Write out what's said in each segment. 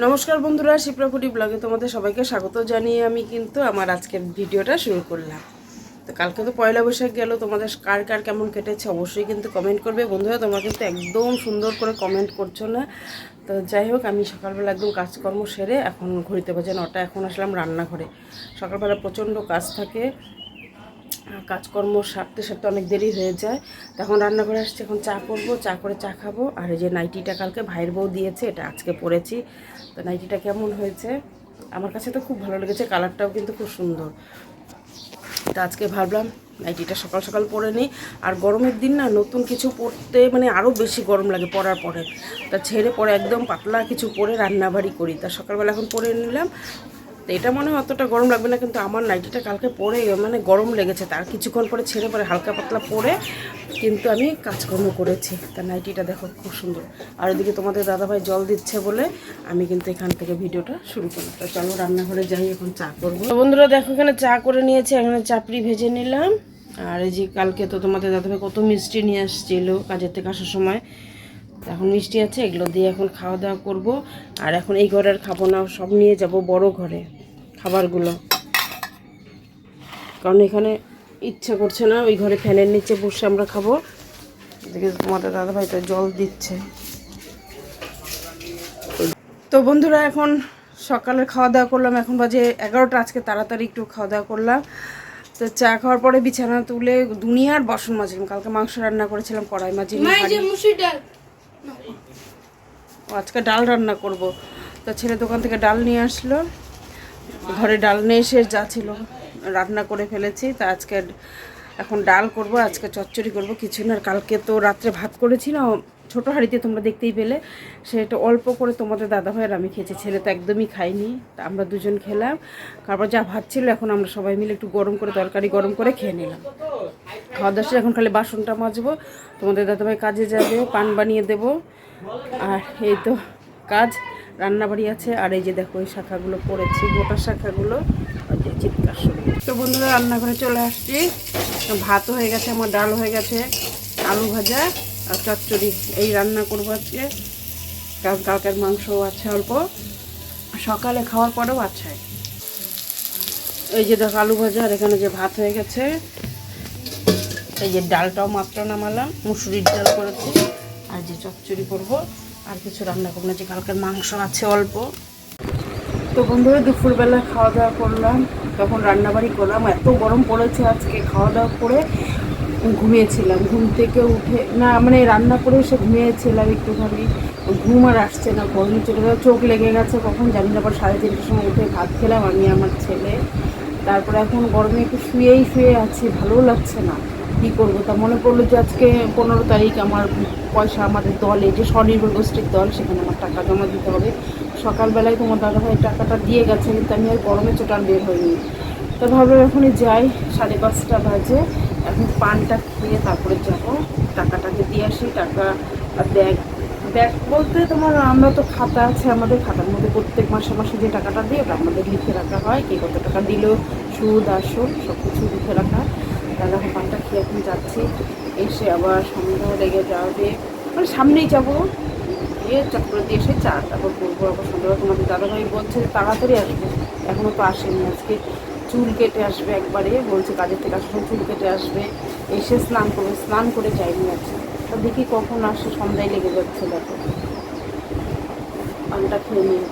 নমস্কার বন্ধুরা, শিপ্রাফুটি ব্লগে তোমাদের সবাইকে স্বাগত জানিয়ে আমি কিন্তু আমার আজকের ভিডিওটা শুরু করলাম। তো কালকে তো পয়লা বৈশাখ গেল, তোমাদের কার কার কেমন কেটেছে অবশ্যই কিন্তু কমেন্ট করবে। বন্ধুরা তোমরা কিন্তু একদম সুন্দর করে কমেন্ট করছো না। তো যাই হোক, আমি সকালবেলা একদম কাজকর্ম সেরে এখন ঘড়িতে বাজে 9টা, এখন আসলাম রান্নাঘরে। সকালবেলা প্রচণ্ড কাজ থাকে, কাজকর্ম সারতে সারতে অনেক দেরি হয়ে যায়। তখন রান্নাঘরে আসছি, এখন চা করবো, চা করে চা খাবো। আর এই যে নাইটিটা কালকে ভাইয়ের বউ দিয়েছে, এটা আজকে পরেছি। তো নাইটিটা কেমন হয়েছে, আমার কাছে তো খুব ভালো লেগেছে, কালারটাও কিন্তু খুব সুন্দর। তো আজকে ভাবলাম নাইটিটা সকাল সকাল পরে নিই। আর গরমের দিন না, নতুন কিছু পরতে মানে আরও বেশি গরম লাগে পরার পরে। তা ছেড়ে পরে একদম পাতলা কিছু পরে রান্নাবাড়ি করি। তা সকালবেলা এখন পরে নিলাম। তো এটা মনে হয় অতটা গরম লাগবে না, কিন্তু আমার নাইটিটা কালকে পরে মানে গরম লেগেছে। তার কিছুক্ষণ পরে ছেড়ে পরে হালকা পাতলা পরে কিন্তু আমি কাজকর্ম করেছি। তা নাইটিটা দেখো খুব সুন্দর। আর ওদিকে তোমাদের দাদাভাই জল দিচ্ছে বলে আমি কিন্তু এখান থেকে ভিডিওটা শুরু করলাম। তো চলো রান্নাঘরে যাই, এখন চা করবো। বন্ধুরা দেখো, এখানে চা করে নিয়েছি, এখানে চাপড়ি ভেজে নিলাম। আর এই যে কালকে তো তোমাদের দাদাভাই কত মিষ্টি নিয়ে আসছিল কাজের থেকে আসার সময়, এখন মিষ্টি আছে, এগুলো দিয়ে এখন খাওয়া দাওয়া করবো। আর এখন এই ঘরে আর খাবো না, সব নিয়ে যাব বড় ঘরে খাবারগুলো, কারণ এখানে ইচ্ছে করছে না। ওই ঘরে ফ্যানের নিচে বসে আমরা খাবো। এদিকে তোমাদের দাদাভাই তো জল দিচ্ছে। তো বন্ধুরা এখন সকালে খাওয়া দাওয়া করলাম, এখন বাজে 11টা। আজকে তাড়াতাড়ি একটু খাওয়া দাওয়া করলাম। তো চা খাওয়ার পরে বিছানা তুলে দুনিয়ার বাসন মাজলাম। কালকে মাংস রান্না করেছিলাম, কড়াই মাজিনি। আজকে ডাল রান্না করব। তো ছেলে দোকান থেকে ডাল নিয়ে আসলো, ঘরে ডাল নিয়ে এসে যা ছিল রান্না করে ফেলেছি। তা আজকে এখন ডাল করব, আজকে চচ্চড়ি করব কিছু না। আর কালকে তো রাত্রে ভাত করেছিলাম ছোটো হাঁড়িতে, তোমরা দেখতেই পেলে। সেটা অল্প করে তোমাদের দাদাভাইয়ের আমি খেয়েছি, ছেলে তো একদমই খাইনি। তা আমরা দুজন খেলাম। তারপর যা ভাত ছিল এখন আমরা সবাই মিলে একটু গরম করে তরকারি গরম করে খেয়ে নিলাম। খাওয়া দাওয়া এখন খালি বাসনটা মাজবো, তোমাদের দাদাভাই কাজে যাবে, পান বানিয়ে দেব। আর এই তো কাজ, রান্নাবাড়ি আছে। আর এই যে দেখো এই শাখাগুলো পড়েছি, গোটা শাখাগুলো, ওই যে চিৎকার শুরু। তো বন্ধুরা রান্নাঘরে চলে আসছি, ভাতও হয়ে গেছে আমার, ডাল হয়ে গেছে, আলু ভাজা আর চচ্চড়ি এই রান্না করবো আজকে। কারণ কালকের মাংসও আছে অল্প, সকালে খাওয়ার পরেও আছে। এই যে দেখো আলু ভাজা, আর এখানে যে ভাত হয়ে গেছে। এই যে ডালটাও মাত্র নামালাম, মুসুরির ডাল করেছি। আর যে চচ্চড়ি করবো, আর কিছু রান্না করবো না, যে কালকের মাংস আছে অল্প। তো বন্ধুরা দুপুরবেলা খাওয়া দাওয়া করলাম, তখন রান্নাবাড়ি করলাম। এত গরম পড়েছে আজকে, খাওয়া দাওয়া করে ঘুমিয়েছিলাম। ঘুম থেকে উঠে না, মানে রান্না করে এসে ঘুমিয়েছিলাম একটুখানি, ঘুম আর আসছে না, গরমে চলে যাওয়া, চোখ লেগে গেছে কখন জানি না। আবার 3:30টার সময় উঠে ভাত খেলাম আমি আমার ছেলে। তারপরে এখন গরমে একটু শুয়ে আছি, ভালোও লাগছে না, কী করবো। তা মনে পড়লো যে আজকে 15 তারিখ, আমার পয়সা আমাদের দলে, যে স্বনির্ভর গোষ্ঠীর দল, সেখানে আমার টাকা জমা দিতে হবে। সকালবেলায় তোমার দাদাভাই টাকাটা দিয়ে গেছে, কিন্তু আমি আর গরমে চোট আর বের হইনি। তো ভাবলাম এখনই যাই, 5:30 বাজে, এখন পানটা খেয়ে তারপরে যাব, টাকাটাকে দিয়ে আসি। টাকা আর ব্যাগ ব্যাগ বলতে তোমার, আমরা তো খাতা আছে আমাদের, খাতার মধ্যে প্রত্যেক মাসে মাসে যে টাকাটা দিই ওটা আমাদের লিখে রাখা হয়, কে কত টাকা দিল, সুদ আসল সব কিছু লিখে রাখা। তাহলে এখন পানটা খেয়ে এখন যাচ্ছি, এসে আবার সন্ধ্যা লেগে যাবে, মানে সামনেই যাবো, গিয়ে চক্র দিয়ে এসে চা তারপর করবো। আবার সন্ধ্যা তোমাদের দাদাভাই বলছে তাড়াতাড়ি আসবে, এখনও তো আসেনি। আজকে চুল কেটে আসবে একবারে, বলছে কাজের থেকে আসার চুল কেটে আসবে, এসে স্নান করবে, স্নান করে যায়নি আছে। তা দেখি কখন আসে, সন্ধ্যায় লেগে যাচ্ছে। দেখো পানটা খেয়ে নিয়ে,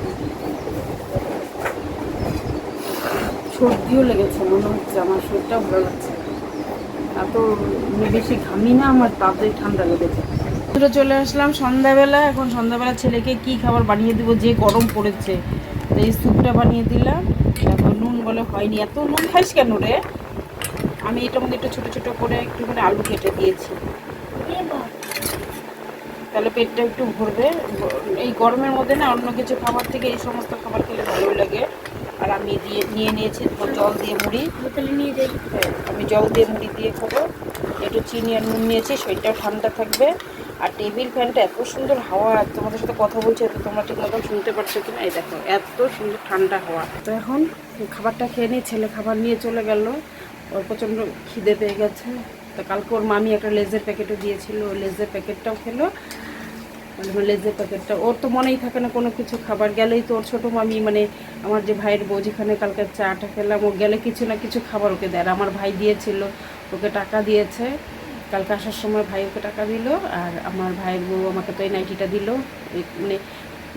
সর্দিও লেগেছে মনে হচ্ছে, আমার শরীরটাও ভালো লাগছে না, এত বেশি ঘামি না, আমার তাড়াতাড়ি ঠান্ডা লেগেছে। দুটো চলে আসলাম সন্ধ্যাবেলা, এখন সন্ধ্যাবেলা ছেলেকে কি খাবার বানিয়ে দেবো, যে গরম পড়েছে। তো এই স্যুপটা বানিয়ে দিলাম। তারপর নুন বলে হয়নি, এত নুন খাইস কেন রে। আমি এটার মধ্যে একটু ছোটো ছোটো করে একটুখানি আলু কেটে দিয়েছি, তাহলে পেটটা একটু ভরবে। এই গরমের মধ্যে না অন্য কিছু খাবার থেকে এই সমস্ত খাবার খেলে ভালোই লাগে। আর আমি নিয়ে নিয়েছি জল দিয়ে মুড়ি, আমি জল দিয়ে মুড়ি দিয়ে খাবো। একটু চিনি আর নুন নিয়েছি, শরীরটাও ঠান্ডা থাকবে। আর টেবিল ফ্যানটা এত সুন্দর হাওয়া, তোমাদের সাথে কথা বলছি, এত তোমরা ঠিক মতন শুনতে পারছো কিনা, এই দেখো এত সুন্দর ঠান্ডা হাওয়া। তো এখন খাবারটা খেয়ে নিই, ছেলে খাবার নিয়ে চলে গেল, ওর প্রচণ্ড খিদে পেয়ে গেছে। তো কালকে ওর মামি একটা লেজের প্যাকেটও দিয়েছিল, ওই লেজের প্যাকেটটাও খেলো। মানে লেজের প্যাকেটটা ওর তো মনেই থাকে না কোনো কিছু, খাবার গেলেই তো ওর ছোটো মামি মানে আমার যে ভাইয়ের বউ যেখানে কালকে চাটা খেলাম, ও গেলে কিছু না কিছু খাবার ওকে দেয়। আর আমার ভাই দিয়েছিল, ওকে টাকা দিয়েছে কালকে আসার সময়, ভাই ওকে টাকা দিল। আর আমার ভাইয়ের বউ আমাকে তো এই নাইটিটা দিল, মানে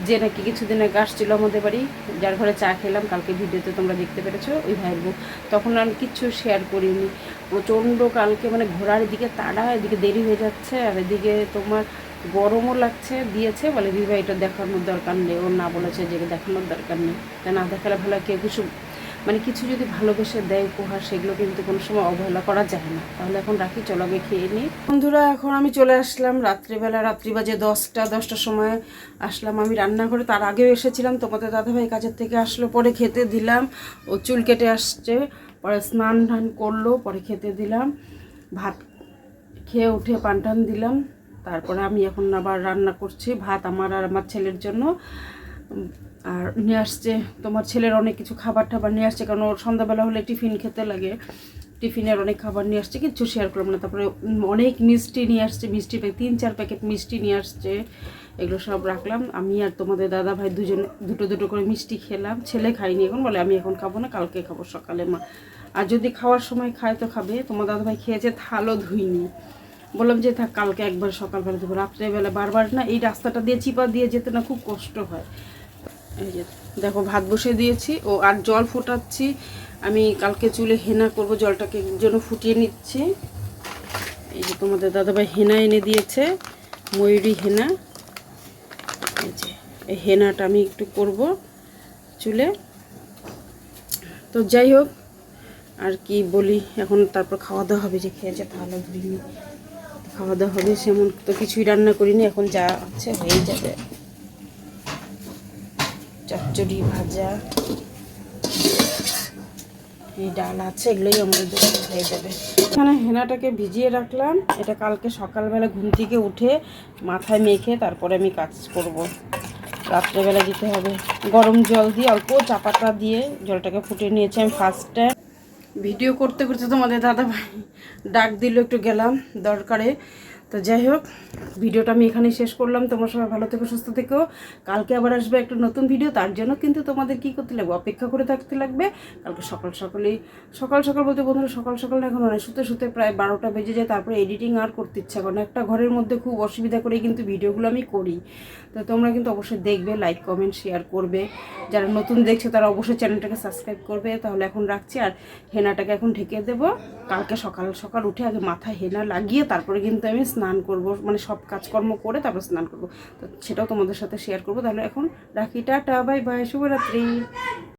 যে নাকি কিছুদিন আগে আসছিলো আমাদের বাড়ি, যার ঘরে চা খেলাম কালকে ভিডিওতে তোমরা দেখতে পেরেছো, ওই ভাইয়ের বউ। তখন আমি কিচ্ছু শেয়ার করিনি, প্রচণ্ড কালকে মানে ঘোরার এদিকে তাড়া, এদিকে দেরি হয়ে যাচ্ছে, আর এদিকে তোমার গরমও লাগছে। দিয়েছে বলে দিদি ভাই এটা দেখানোর দরকার নেই, ওর না বলেছে যে দেখানোর দরকার নেই, তা না দেখালে ভালো। কেউ কিছু মানে কিছু যদি ভালোবেসে দেয় উপহার, সেগুলো কিন্তু কোনো সময় অবহেলা করা যায় না। তাহলে এখন রাখি, চলো আগে খেয়ে নিই। বন্ধুরা এখন আমি চলে আসলাম রাত্রিবেলা, রাত্রি বাজে 10টার সময় আসলাম আমি রান্নাঘরে। তার আগেও এসেছিলাম, তোমাদের দাদাভাই কাজের থেকে আসলো, পরে খেতে দিলাম। ও চুল কেটে আসছে, পরে স্নান টান করলো, পরে খেতে দিলাম। ভাত খেয়ে উঠে পান টান দিলাম। তারপরে আমি এখন আবার রান্না করছি ভাত আমার আর আমার ছেলের জন্য। আর নিয়ে আসছে তোমার ছেলের অনেক কিছু খাবার টাবার নিয়ে আসছে, কারণ ওর সন্ধ্যাবেলা হলে টিফিন খেতে লাগে, টিফিনের অনেক খাবার নিয়ে আসছে, কিচ্ছু শেয়ার করলাম না। তারপরে অনেক মিষ্টি নিয়ে আসছে, মিষ্টি 3-4 প্যাকেট মিষ্টি নিয়ে আসছে, এগুলো সব রাখলাম। আমি আর তোমাদের দাদা ভাই দুজনে দুটো করে মিষ্টি খেলাম। ছেলে খাইনি, এখন বলে আমি এখন খাবো না, কালকে খাবো সকালে মা। আর যদি খাওয়ার সময় খায় তো খাবে। তোমার দাদা ভাই খেয়েছে, থালও ধুইনি, বললাম যে থাক কালকে একবার সকালবেলা দেবো। রাত্রেবেলা বারবার না এই রাস্তাটা দিয়ে চিপা দিয়ে যেতে না খুব কষ্ট হয়। এই যে দেখো ভাত বসে দিয়েছি, ও আর জল ফোটাচ্ছি। আমি কালকে চুলে হেনা করব, জলটাকে জন্য ফুটিয়ে নিচ্ছি। এই যে তোমাদের দাদাভাই হেনা এনে দিয়েছে, ময়ূরী হেনা। এই যে এই হেনাটা আমি একটু করব চুলে। তো যাই হোক, আর কি বলি, এখন তারপর খাওয়া দাওয়া হবে। যে খেয়েছে তাহলে ধুইনি, খাওয়া দাওয়া হবে। সেমন তো কিছুই রান্না করিনি, এখন যা আছে হয়ে যাবে। চচ্চড়ি ভাজা, এই ডাল আছে, এগুলোই আমাদের হয়ে যাবে। এখানে হেনাটাকে ভিজিয়ে রাখলাম, এটা কালকে সকালবেলা ঘুম থেকে উঠে মাথায় মেখে তারপরে আমি কাজ করব। রাত্রেবেলা দিতে হবে গরম জল দিয়ে, অল্প চাপাটা দিয়ে জলটাকে ফুটিয়ে নিয়েছি আমি ফার্স্টে। ভিডিও করতে করতে তোমাদের দাদাভাই ডাক দিল, একটু গেলাম দরকারে। তো যাই হোক, ভিডিওটা আমি এখানেই শেষ করলাম। তোমার সবাই ভালো থেকো, সুস্থ থেকো। কালকে আবার আসবে একটা নতুন ভিডিও, তার জন্য কিন্তু তোমাদের কী করতে লাগবে, অপেক্ষা করে থাকতে লাগবে। কালকে সকাল সকাল বলতে বন্ধুরা সকাল না, এখন মানে শুতে প্রায় 12টা বেজে যায়। তারপরে এডিটিং আর করতে ইচ্ছা করে না, একটা ঘরের মধ্যে খুব অসুবিধা করে কিন্তু ভিডিওগুলো আমি করি। তো তোমরা কিন্তু অবশ্যই দেখবে, লাইক কমেন্ট শেয়ার করবে। যারা নতুন দেখছো তারা অবশ্যই চ্যানেলটাকে সাবস্ক্রাইব করবে। তাহলে এখন রাখছি, আর হেনাটাকে এখন ঢেকে দেবো। কালকে সকাল উঠে আগে মাথায় হেনা লাগিয়ে তারপরে কিন্তু আমি স্নান করব, মানে সব কাজকর্ম করে তারপর স্নান করব। তো সেটাও তোমাদের সাথে শেয়ার করব। তাহলে এখন রাখি, টাটা, বাই বাই, শুভরাত্রি।